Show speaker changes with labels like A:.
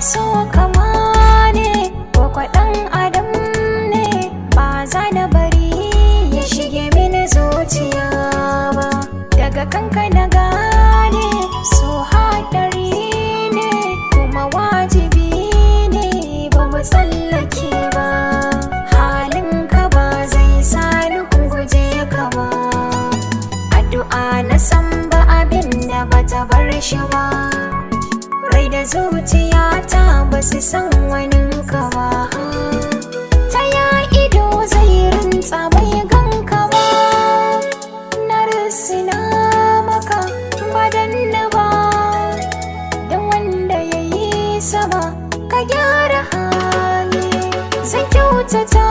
A: so kama ne ko kwaɗan adam ne, ba za na bari ya shige mini zuciya ba. Daga kanka na gane so haɗari ne kuma wajibi ne ba mu tsallake ba. Halinka ba zai sani guje ka ba, addu'a na san ba abin da bata bar shi ba. Rai da zuciyata ba su san waninka ba, ta ya ido zai rintsa bai ganka ba. Na risina maka ba danna ba, don wanda ya yi sama ka gyara hali. Zan kyautata